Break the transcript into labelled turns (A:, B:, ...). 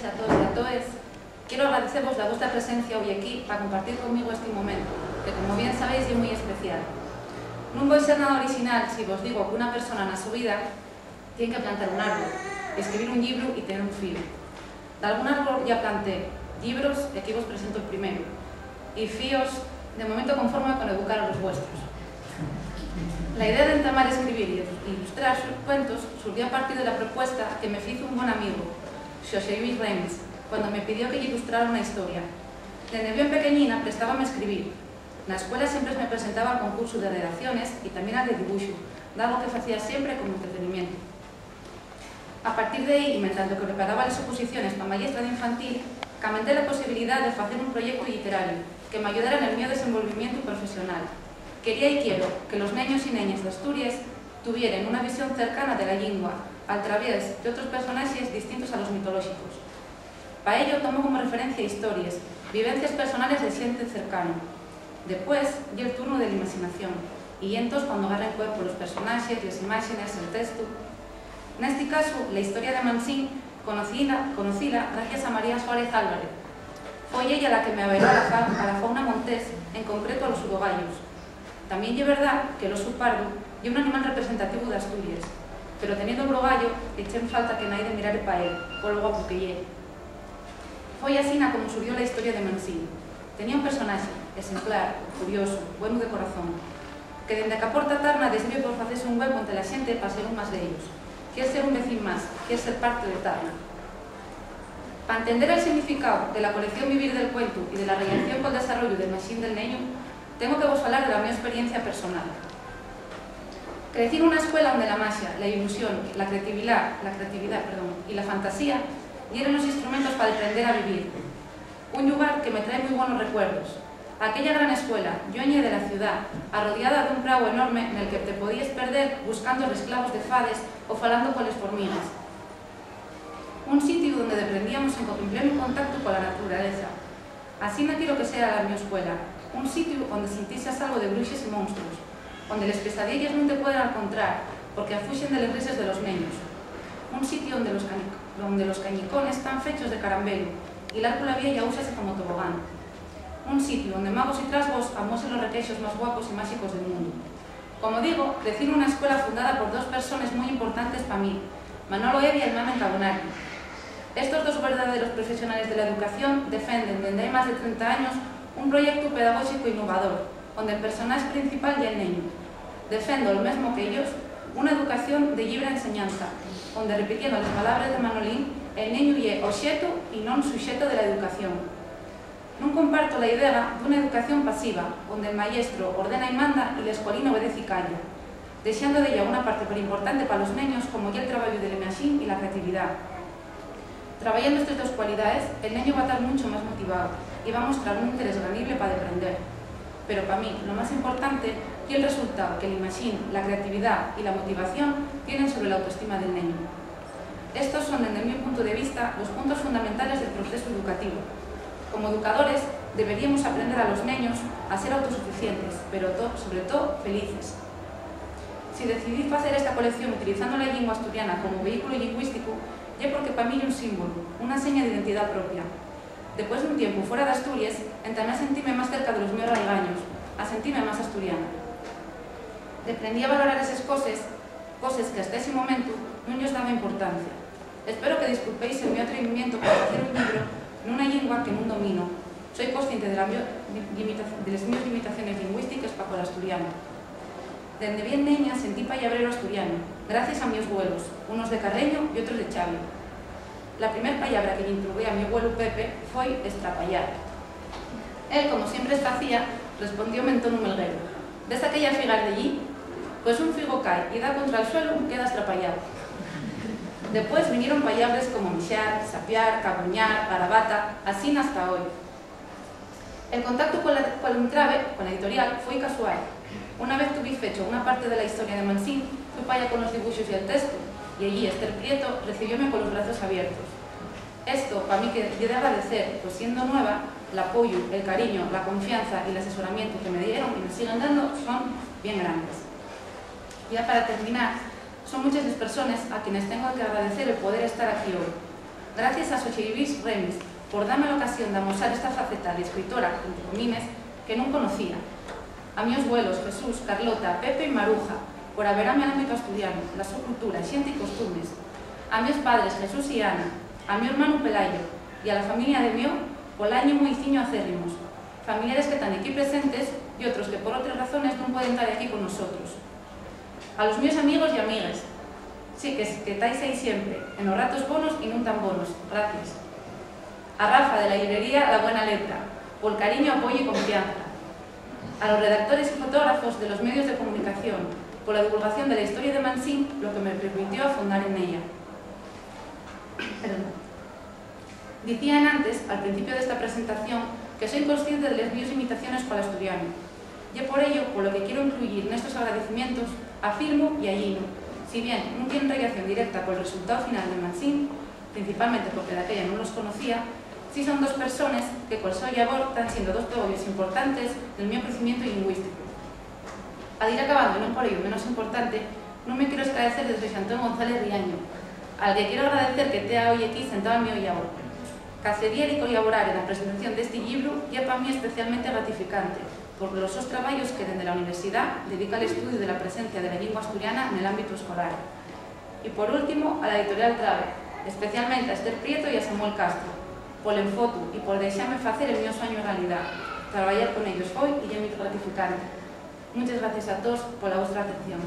A: noches a todos y a todas. Quiero agradeceros la vuestra presencia hoy aquí para compartir conmigo este momento, que como bien sabéis es muy especial. No voy a ser nada original si os digo que una persona en su vida tiene que plantar un árbol, escribir un libro y tener un filo. De algún árbol ya planté libros, y aquí os presento el primero. Y fíos, de momento conforme con educar a los vuestros. La idea de entamar a escribir y ilustrar sus cuentos surgió a partir de la propuesta que me hizo un buen amigo, José Luis Remes, cuando me pidió que ilustrara una historia. Desde bien pequeñina prestábame a escribir. En la escuela siempre me presentaba al concurso de redacciones y también al de dibujo, dado que hacía siempre como entretenimiento. A partir de ahí, y mientras que preparaba las oposiciones para maestra de infantil, comenté la posibilidad de hacer un proyecto literario que me ayudara en el mío desenvolvimiento profesional. Quería y quiero que los niños y niñas de Asturias tuvieran una visión cercana de la lengua a través de otros personajes distintos a los mitológicos. Para ello tomo como referencia historias, vivencias personales de gente cercano. Después, y el turno de la imaginación, y entonces cuando agarren cuerpo los personajes, las imágenes, el texto. En este caso, la historia de Mansín conocíla gracias a María Suárez Álvarez. Fue ella la que me abrió a la fauna montés, en concreto a los urogallos. También es verdad que el oso pardo es un animal representativo de Asturias, pero teniendo el urogallo, eché en falta que nadie mirara para él, por lo guapo que es. Fue así como surgió la historia de Mansín. Tenía un personaje exemplar, curioso, bueno de corazón, que desde que aporta Tarna decidió por hacerse un hueco entre la gente para ser un más de ellos. Quiere ser un vecino más, quiere ser parte de Tarna. Para entender el significado de la colección Vivir del Cuento y de la relación con el desarrollo del Mansín del Neño, tengo que vos hablar de la mi experiencia personal. Crecí en una escuela donde la magia, la ilusión, la creatividad y la fantasía eran los instrumentos para aprender a vivir. Un lugar que me trae muy buenos recuerdos. Aquella gran escuela, dueña de la ciudad, arrodeada de un prado enorme en el que te podías perder buscando esclavos de fades o falando con las formigas. Un sitio donde aprendíamos en pleno contacto con la naturaleza. Así no quiero que sea la mi escuela. Un sitio donde sintieses algo de bruxes y monstruos, donde las pesadillas no te pueden encontrar porque afuyen de las risas de los niños. Un sitio donde los cañicones están fechos de carambelo y el árbol vieja úsase como tobogán. Un sitio donde magos y trasgos amosen los requeixos más guapos y mágicos del mundo. Como digo, crecí en una escuela fundada por dos personas muy importantes para mí, Manolo Evia y Mamen Cabonari. Estos dos verdaderos profesionales de la educación defienden desde hace más de 30 años un proyecto pedagógico innovador, donde el personaje principal es el niño. Defiendo lo mismo que ellos, una educación de libre enseñanza, donde, repitiendo las palabras de Manolín, el niño es objeto y no sujeto de la educación. No comparto la idea de una educación pasiva, donde el maestro ordena y manda y el escolín obedece y calla, deseando de ella una parte muy importante para los niños, como ya el trabajo de la imaginación y la creatividad. Trabajando estas dos cualidades, el niño va a estar mucho más motivado y va a mostrar un interés grande para aprender. Pero para mí, lo más importante es el resultado que la imaginación, la creatividad y la motivación tienen sobre la autoestima del niño. Estos son, desde mi punto de vista, los puntos fundamentales del proceso educativo. Como educadores, deberíamos aprender a los niños a ser autosuficientes, pero sobre todo felices. Si decidí hacer esta colección utilizando la lengua asturiana como vehículo lingüístico, es porque para mí es un símbolo, una seña de identidad propia. Después de un tiempo fuera de Asturias, entamé a sentirme más cerca de los míos raigaños, a sentirme más asturiana. Aprendí a valorar esas cosas que hasta ese momento no les daba importancia. Espero que disculpéis el mi atrevimiento para hacer un libro en una lengua que no domino. Soy consciente de las mías limitaciones lingüísticas para con el asturiano. Desde bien niña sentí payabrero asturiano, gracias a mis abuelos, unos de Carreño y otros de Chavi. La primera palabra que le introduí a mi abuelo Pepe fue estrapallar. Él, como siempre hacía, respondió en tono melguero. ¿Ves aquella figa de allí? Pues un figo cae y da contra el suelo y queda estrapallado. Después vinieron palabras como mixar, sapiar, cabuñar, garabata, así hasta hoy. El contacto con la editorial fue casual. Una vez tuve fecho una parte de la historia de Mansín, fui para allá con los dibujos y el texto, y allí Esther Prieto recibióme con los brazos abiertos. Esto, para mí, que he de agradecer, pues siendo nueva, el apoyo, el cariño, la confianza y el asesoramiento que me dieron y me siguen dando son bien grandes. Ya para terminar, son muchas las personas a quienes tengo que agradecer el poder estar aquí hoy. Gracias a Xochitl Remis por darme la ocasión de amosar esta faceta de escritora, junto con mimes, que non conocía. A meus abuelos, Jesús, Carlota, Pepe e Maruja, por haberame al ámbito asturiano, la súa cultura, xente e costumes. A meus padres, Jesús e Ana, a meu hermano Pelayo, e a la familia de meu, Polaño e Moiciño acérrimos, familiares que están aquí presentes e outros que por outras razones non poden estar aquí con nosotros. A los meus amigos e amigas, sí, que estáis aí sempre, en los ratos bonos e non tan bonos, gracias. A Rafa de la librería La Buena Letra, por cariño, apoyo y confianza. A los redactores y fotógrafos de los medios de comunicación, por la divulgación de la historia de Mansín, lo que me permitió afondar en ella. Decían antes, al principio de esta presentación, que soy consciente de las mías limitaciones para el asturiano. Y por ello, por lo que quiero incluir en estos agradecimientos, afirmo y allino, si bien no tienen relación directa con el resultado final de Mansín, principalmente porque de aquella no los conocía, sí son dos personas que con su labor están siendo dos apoyos importantes del mi crecimiento lingüístico. Al ir acabando, y no por ello menos importante, no me quiero esclarecer desde Antón González Riaño, al que quiero agradecer que esté hoy aquí sentado en mi labor. Que accediera y colaborar en la presentación de este libro ya para mí especialmente gratificante, porque los dos trabajos que desde la universidad dedica al estudio de la presencia de la lengua asturiana en el ámbito escolar. Y por último, a la editorial Trave, especialmente a Esther Prieto y a Samuel Castro, por el enfoque y por dejarme hacer el mío sueño realidad. Trabajar con ellos hoy y es muy gratificante. Muchas gracias a todos por la vuestra atención.